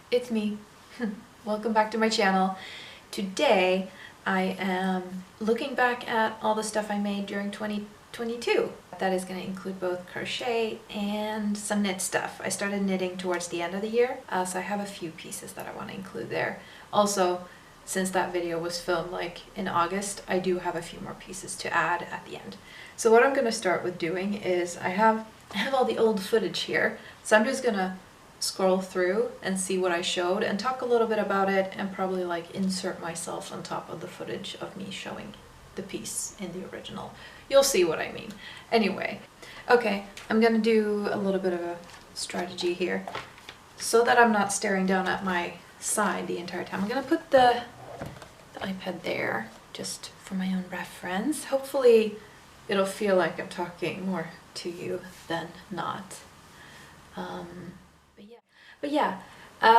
It's me. Welcome back to my channel. Today I am looking back at all the stuff I made during 2022. That is going to include both crochet and some knit stuff. I started knitting towards the end of the year, so I have a few pieces that I want to include there. Also, since that video was filmed like in August, I do have a few more pieces to add at the end. So what I'm going to start with doing is I have all the old footage here, so I'm just going to scroll through and see what I showed and talk a little bit about it and probably like insert myself on top of the footage of me showing the piece in the original. You'll see what I mean. Anyway, okay, I'm gonna do a little bit of a strategy here so that I'm not staring down at my side the entire time. I'm gonna put the iPad there just for my own reference. Hopefully it'll feel like I'm talking more to you than not. But yeah,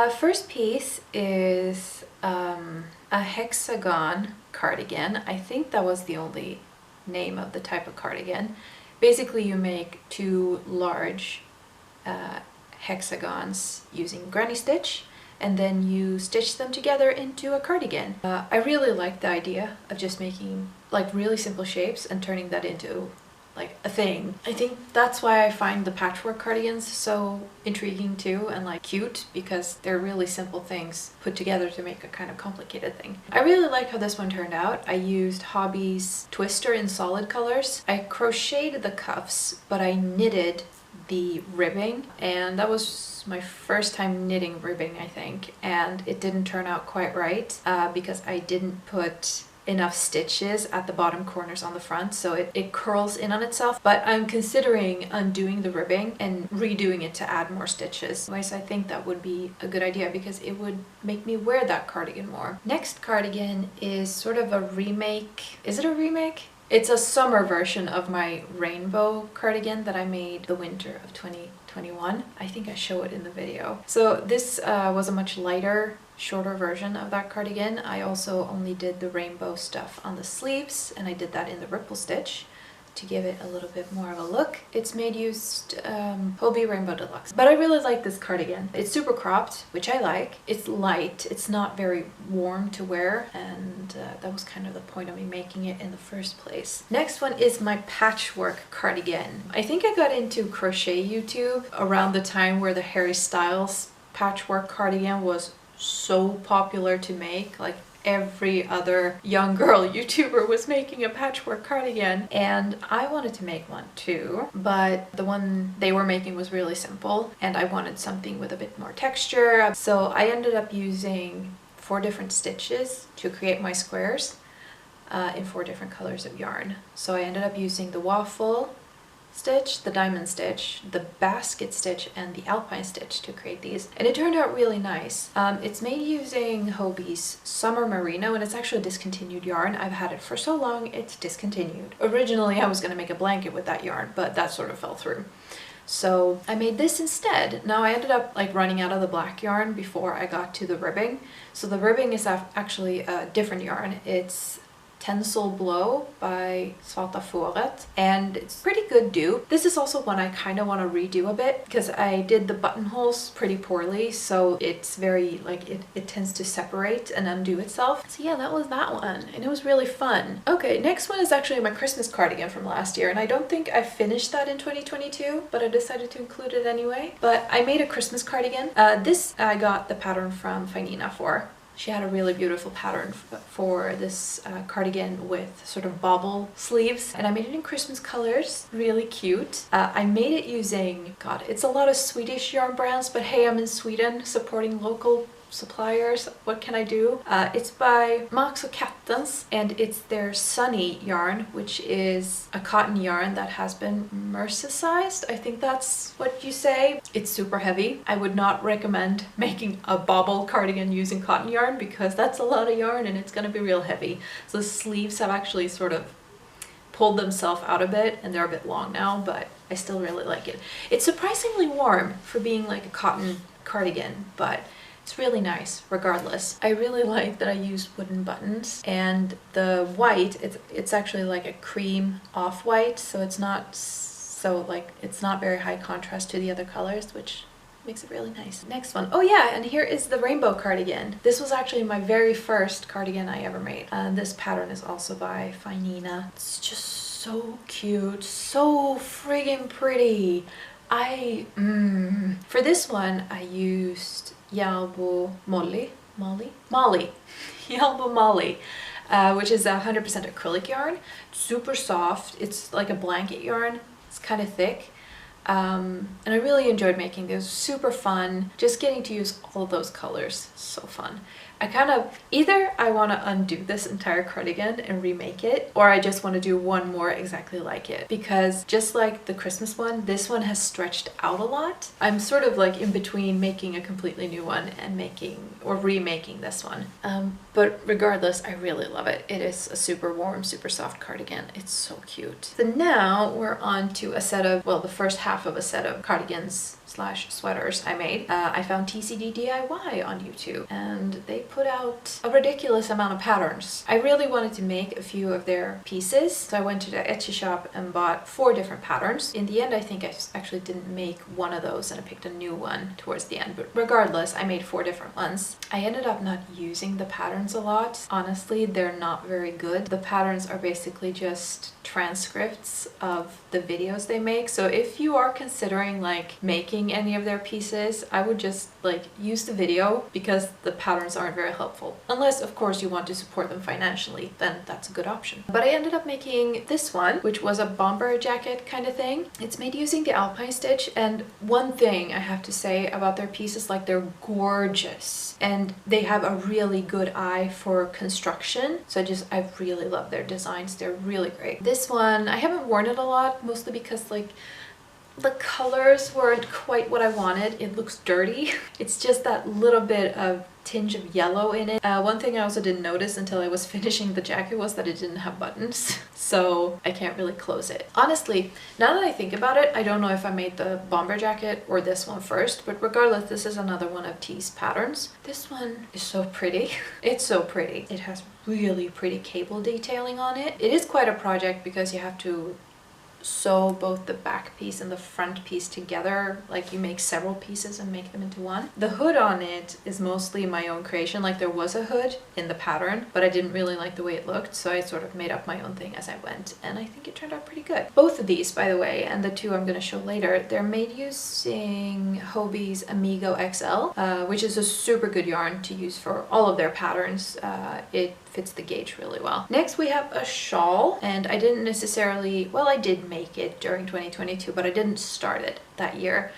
first piece is a hexagon cardigan. I think that was the only name of the type of cardigan. Basically, you make two large hexagons using granny stitch, and then you stitch them together into a cardigan. I really like the idea of just making like really simple shapes and turning that into like a thing. I think that's why I find the patchwork cardigans so intriguing too and like cute, because they're really simple things put together to make a kind of complicated thing. I really like how this one turned out. I used Hobby's Twister in solid colors. I crocheted the cuffs, but I knitted the ribbing, and that was my first time knitting ribbing, I think, and it didn't turn out quite right because I didn't put enough stitches at the bottom corners on the front, so it curls in on itself. But I'm considering undoing the ribbing and redoing it to add more stitches. Anyways, I think that would be a good idea because it would make me wear that cardigan more. Next cardigan is sort of a remake. Is it a remake? It's a summer version of my rainbow cardigan that I made the winter of 2021. I think I show it in the video. So this was a much lighter, shorter version of that cardigan. I also only did the rainbow stuff on the sleeves, and I did that in the ripple stitch to give it a little bit more of a look. It's made used Hobby Rainbow Deluxe. But I really like this cardigan. It's super cropped, which I like. It's light, it's not very warm to wear, and that was kind of the point of me making it in the first place. Next one is my patchwork cardigan. I think I got into crochet YouTube around the time where the Harry Styles patchwork cardigan was so popular to make. Like every other young girl YouTuber was making a patchwork cardigan, and I wanted to make one too, but the one they were making was really simple and I wanted something with a bit more texture. So I ended up using 4 different stitches to create my squares in 4 different colors of yarn. So I ended up using the waffle stitch, the diamond stitch, the basket stitch, and the alpine stitch to create these, and it turned out really nice. It's made using Hobby's Summer Merino, and it's actually a discontinued yarn. I've had it for so long it's discontinued. Originally I was going to make a blanket with that yarn, but that sort of fell through. So I made this instead. Now I ended up like running out of the black yarn before I got to the ribbing. So the ribbing is actually a different yarn. It's Tencel Blow by Svata Foret, and it's pretty good dupe. This is also one I kind of want to redo a bit because I did the buttonholes pretty poorly, so it's very like it tends to separate and undo itself. So yeah, that was that one, and it was really fun. Okay, next one is actually my Christmas cardigan from last year, and I don't think I finished that in 2022, but I decided to include it anyway. But I made a Christmas cardigan. This I got the pattern from Finina for. She had a really beautiful pattern for this cardigan with sort of bobble sleeves, and I made it in Christmas colors. Really cute. I made it using, God, it's a lot of Swedish yarn brands, but hey, I'm in Sweden supporting local suppliers. What can I do? It's by Max och Kattens, and it's their Sunny yarn, which is a cotton yarn that has been mercicized. I think that's what you say. It's super heavy. I would not recommend making a bobble cardigan using cotton yarn because that's a lot of yarn and it's going to be real heavy. So the sleeves have actually sort of pulled themselves out a bit and they're a bit long now, but I still really like it. It's surprisingly warm for being like a cotton cardigan, but it's really nice regardless. I really like that I used wooden buttons, and the white, it's actually like a cream off-white, so it's not very high contrast to the other colors, which makes it really nice. Next one. Oh yeah, and here is the rainbow cardigan. This was actually my very first cardigan I ever made. And this pattern is also by Finina. It's just so cute, so friggin' pretty. For this one, I used Yalbo Molly, Yalbo Molly, which is 100% acrylic yarn. Super soft. It's like a blanket yarn. It's kind of thick. And I really enjoyed making this. Super fun. Just getting to use all of those colors. So fun. Either I want to undo this entire cardigan and remake it, or I just want to do one more exactly like it, because just like the Christmas one, this one has stretched out a lot. I'm sort of like in between making a completely new one and remaking this one. But regardless, I really love it. It is a super warm, super soft cardigan. It's so cute. So now we're on to a set of, well, the first half of a set of cardigans / sweaters I made. I found TCD DIY on YouTube, and they put out a ridiculous amount of patterns. I really wanted to make a few of their pieces, so I went to the Etsy shop and bought 4 different patterns. In the end, I think I actually didn't make one of those, and I picked a new one towards the end, but regardless, I made 4 different ones. I ended up not using the patterns a lot. Honestly, they're not very good. The patterns are basically just transcripts of the videos they make, so if you are considering like making any of their pieces, I would just like use the video, because the patterns aren't very helpful. Unless of course you want to support them financially, then that's a good option. But I ended up making this one, which was a bomber jacket kind of thing. It's made using the alpine stitch, and one thing I have to say about their pieces, like they're gorgeous and they have a really good eye for construction. So I really love their designs. They're really great. This one, I haven't worn it a lot, mostly because like the colors weren't quite what I wanted. It looks dirty. It's just that little bit of tinge of yellow in it. One thing I also didn't notice until I was finishing the jacket was that it didn't have buttons, so I can't really close it. Honestly, now that I think about it, I don't know if I made the bomber jacket or this one first, but regardless, this is another one of T's patterns. This one is so pretty. It's so pretty. It has really pretty cable detailing on it. It is quite a project because you have to sew both the back piece and the front piece together. Like you make several pieces and make them into one. The hood on it is mostly my own creation. Like there was a hood in the pattern, but I didn't really like the way it looked, so I sort of made up my own thing as I went, and I think it turned out pretty good. Both of these, by the way, and the 2 I'm going to show later, they're made using Hobie's Amigo XL, which is a super good yarn to use for all of their patterns. It fits the gauge really well. Next we have a shawl, and I didn't necessarily, well, I did make it during 2022, but I didn't start it that year.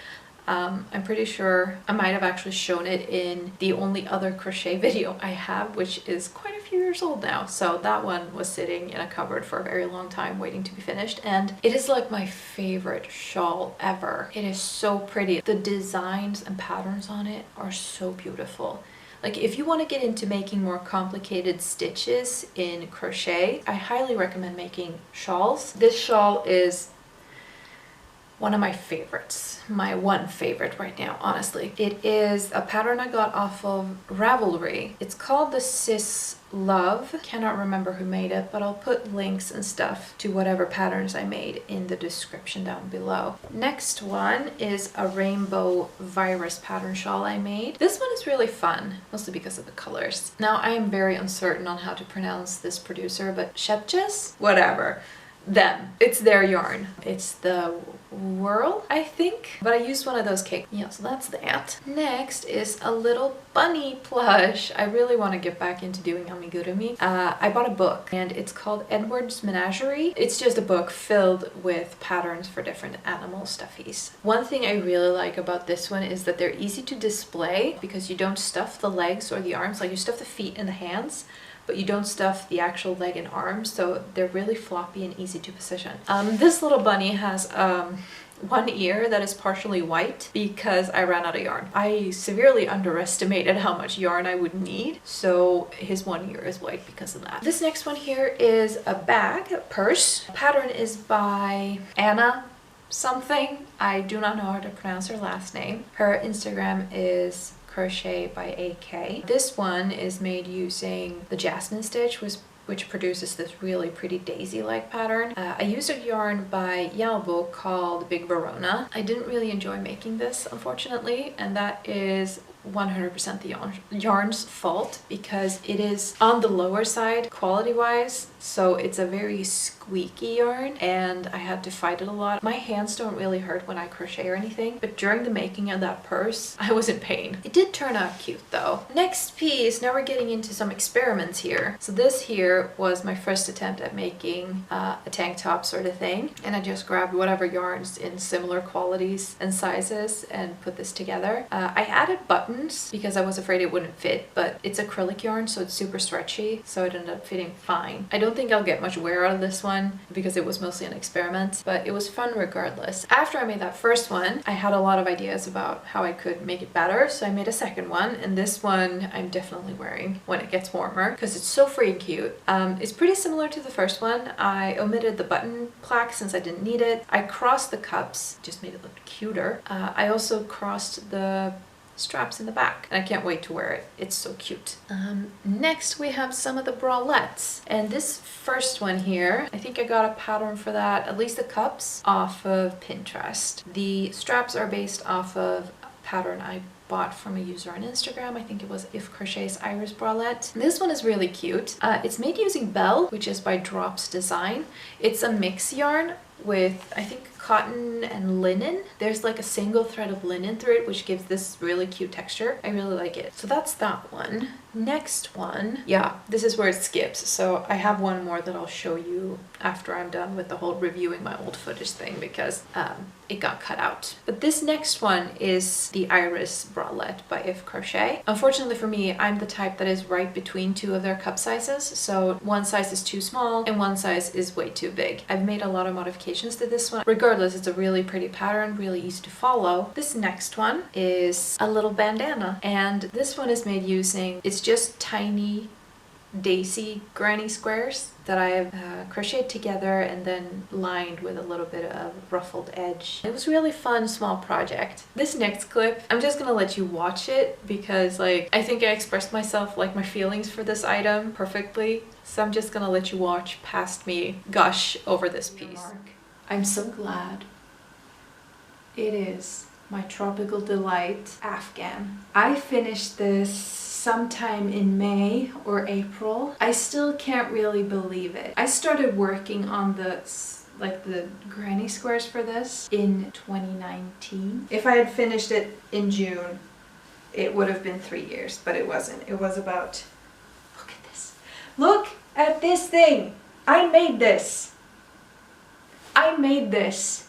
I'm pretty sure I might have actually shown it in the only other crochet video I have, which is quite a few years old now. So that one was sitting in a cupboard for a very long time waiting to be finished, and it is like my favorite shawl ever. It is so pretty. The designs and patterns on it are so beautiful. Like if you want to get into making more complicated stitches in crochet, I highly recommend making shawls. This shawl is one of my favorites, my one favorite right now, honestly. It is a pattern I got off of Ravelry. It's called the Sis Love. Cannot remember who made it, but I'll put links and stuff to whatever patterns I made in the description down below. Next one is a rainbow virus pattern shawl I made. This one is really fun, mostly because of the colors. Now I am very uncertain on how to pronounce this producer, but Shepjes? Whatever. Them. It's their yarn. It's the Whirl, I think, but I used one of those cakes. Yeah, so that's that. Next is a little bunny plush. I really want to get back into doing amigurumi. I bought a book, and it's called Edward's Menagerie. It's just a book filled with patterns for different animal stuffies. One thing I really like about this one is that they're easy to display because you don't stuff the legs or the arms. Like you stuff the feet and the hands, but you don't stuff the actual leg and arms, so they're really floppy and easy to position. This little bunny has one ear that is partially white because I ran out of yarn. I severely underestimated how much yarn I would need, so his one ear is white because of that. This next one here is a bag, a purse. The pattern is by Anna something. I do not know how to pronounce her last name. Her Instagram is crochet by AK. This one is made using the jasmine stitch, which produces this really pretty daisy-like pattern. I used a yarn by Yalbo called Big Verona. I didn't really enjoy making this, unfortunately, and that is 100% the yarn's fault because it is on the lower side quality-wise, so it's a very squeaky yarn and I had to fight it a lot. My hands don't really hurt when I crochet or anything, but during the making of that purse, I was in pain. It did turn out cute though. Next piece, now we're getting into some experiments here. So this here was my first attempt at making a tank top sort of thing, and I just grabbed whatever yarns in similar qualities and sizes and put this together. I added buttons because I was afraid it wouldn't fit, but it's acrylic yarn, so it's super stretchy, so it ended up fitting fine. I don't think I'll get much wear out of this one because it was mostly an experiment, but it was fun regardless. After I made that first one, I had a lot of ideas about how I could make it better, so I made a second one, and this one I'm definitely wearing when it gets warmer because it's so freaking cute. It's pretty similar to the first one. I omitted the button plaque since I didn't need it. I crossed the cups, just made it look cuter. I also crossed the straps in the back, and I can't wait to wear it. It's so cute. Next we have some of the bralettes, and this first one here, I think I got a pattern for that, at least the cups, off of Pinterest. The straps are based off of a pattern I bought from a user on Instagram. I think it was If Crochet's Iris bralette. This one is really cute. It's made using Belle, which is by Drops Design. It's a mix yarn with, I think, cotton and linen. There's like a single thread of linen through it, which gives this really cute texture. I really like it. So that's that one. Next one, yeah, this is where it skips. So I have one more that I'll show you after I'm done with the whole reviewing my old footage thing because it got cut out. But this next one is the Iris bralette by If Crochet. Unfortunately for me, I'm the type that is right between two of their cup sizes. So one size is too small and one size is way too big. I've made a lot of modifications to this one. Regardless, it's a really pretty pattern, really easy to follow. This next one is a little bandana, and this one is made using, it's just tiny daisy granny squares that I have crocheted together and then lined with a little bit of ruffled edge. It was a really fun small project. This next clip, I'm just gonna let you watch it because like I think I expressed myself, like my feelings for this item perfectly, so I'm just gonna let you watch past me gush over this piece. I'm so glad it is my Tropical Delight Afghan. I finished this sometime in May or April. I still can't really believe it. I started working on the granny squares for this in 2019. If I had finished it in June, it would have been 3 years, but it wasn't. It was about, look at this. Look at this thing. I made this. I made this.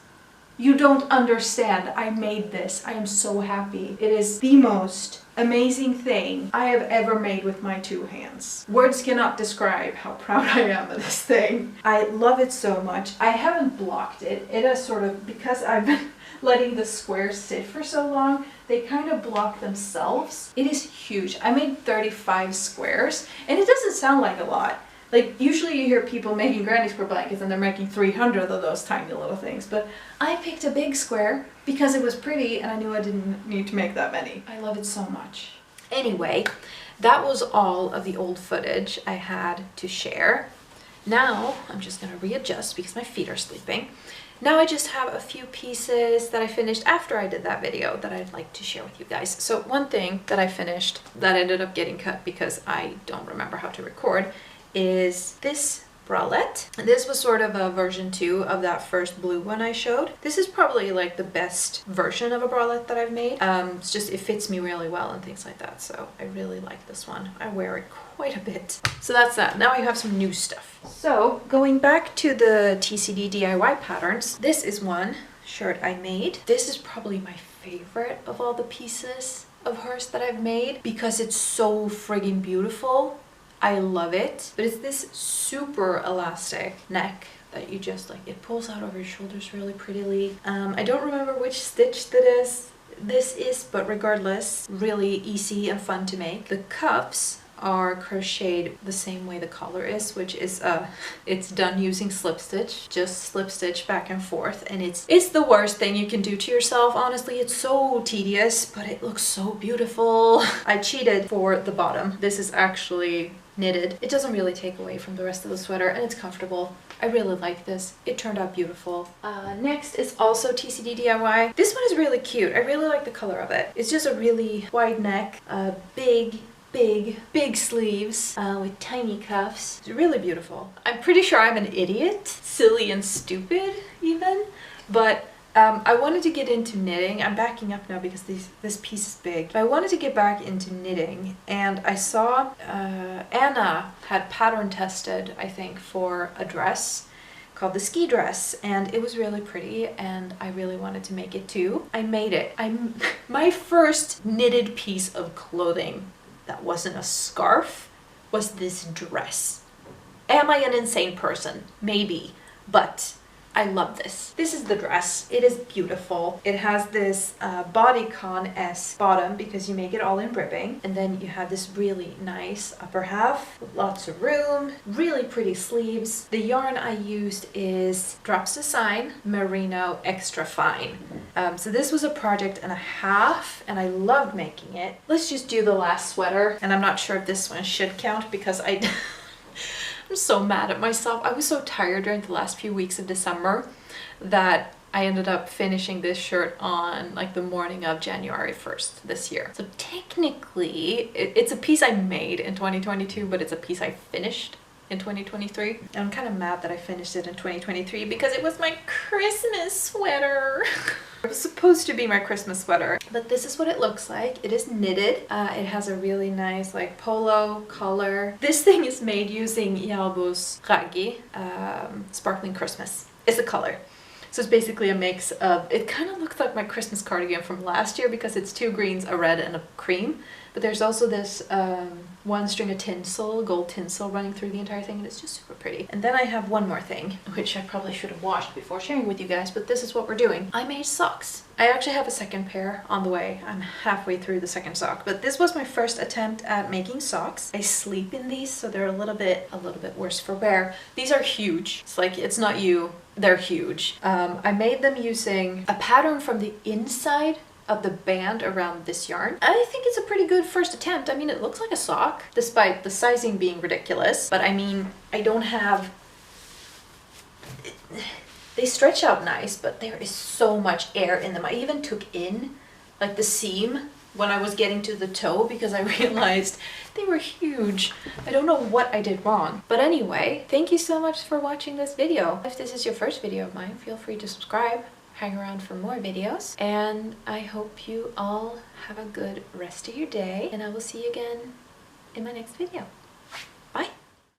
You don't understand. I made this. I am so happy. It is the most amazing thing I have ever made with my two hands. Words cannot describe how proud I am of this thing. I love it so much. I haven't blocked it. It has sort of, because I've been letting the squares sit for so long, they kind of block themselves. It is huge. I made 35 squares, and it doesn't sound like a lot. Like, usually you hear people making granny square blankets and they're making 300 of those tiny little things, but I picked a big square because it was pretty and I knew I didn't need to make that many. I love it so much. Anyway, that was all of the old footage I had to share. Now, I'm just gonna readjust because my feet are sleeping. Now I just have a few pieces that I finished after I did that video that I'd like to share with you guys. So one thing that I finished that ended up getting cut because I don't remember how to record is this bralette. This was sort of a version 2 of that first blue one I showed. This is probably like the best version of a bralette that I've made. It's just, it fits me really well and things like that, so I really like this one. I wear it quite a bit. So that's that. Now I have some new stuff. So going back to the TCD DIY patterns, this is one shirt I made. This is probably my favorite of all the pieces of hers that I've made because it's so friggin' beautiful. I love it, but it's this super elastic neck that you just like, it pulls out over your shoulders really prettily. I don't remember which stitch this is, but regardless, really easy and fun to make. The cuffs are crocheted the same way the collar is, which is it's done using slip stitch, just slip stitch back and forth, and it's the worst thing you can do to yourself. Honestly, it's so tedious, but it looks so beautiful. I cheated for the bottom. This is actually knitted. It doesn't really take away from the rest of the sweater, and it's comfortable. I really like this. It turned out beautiful. Next is also TCD DIY. This one is really cute. I really like the color of it. It's just a really wide neck, big sleeves with tiny cuffs. It's really beautiful. I'm pretty sure I'm an idiot, silly and stupid even, but I wanted to get into knitting. I'm backing up now because this piece is big. But I wanted to get back into knitting, and I saw Anna had pattern tested, I think, for a dress called the ski dress, and it was really pretty, and I really wanted to make it too. I made it. My first knitted piece of clothing that wasn't a scarf was this dress. Am I an insane person? Maybe, but I love this. This is the dress. It is beautiful. It has this bodycon-esque bottom because you make it all in ribbing. And then you have this really nice upper half with lots of room, really pretty sleeves. The yarn I used is Drops to Sign Merino Extra Fine. So this was a project and a half, and I loved making it. Let's just do the last sweater. And I'm not sure if this one should count because I'm so mad at myself. I was so tired during the last few weeks of December that I ended up finishing this shirt on like the morning of January 1st this year. So technically it's a piece I made in 2022, but it's a piece I finished in 2023. And I'm kind of mad that I finished it in 2023 because it was my Christmas sweater. It was supposed to be my Christmas sweater, but this is what it looks like. It is knitted. It has a really nice like polo collar. This thing is made using Järbo's Raggi, Sparkling Christmas is the color. So it's basically a mix of, it kind of looks like my Christmas cardigan from last year because it's two greens, a red and a cream. But there's also this one string of tinsel, gold tinsel running through the entire thing, and it's just super pretty. And then I have one more thing, which I probably should have washed before sharing with you guys, but this is what we're doing. I made socks. I actually have a second pair on the way. I'm halfway through the second sock, but this was my first attempt at making socks. I sleep in these, so they're a little bit worse for wear. These are huge. It's like, it's not you, they're huge. I made them using a pattern from the inside of the band around this yarn. I think it's a pretty good first attempt. I mean, it looks like a sock, despite the sizing being ridiculous. But I mean, I don't have... They stretch out nice, but there is so much air in them. I even took in, like, the seam when I was getting to the toe because I realized they were huge. I don't know what I did wrong. But anyway, thank you so much for watching this video. If this is your first video of mine, feel free to subscribe. Hang around for more videos, and I hope you all have a good rest of your day, and I will see you again in my next video.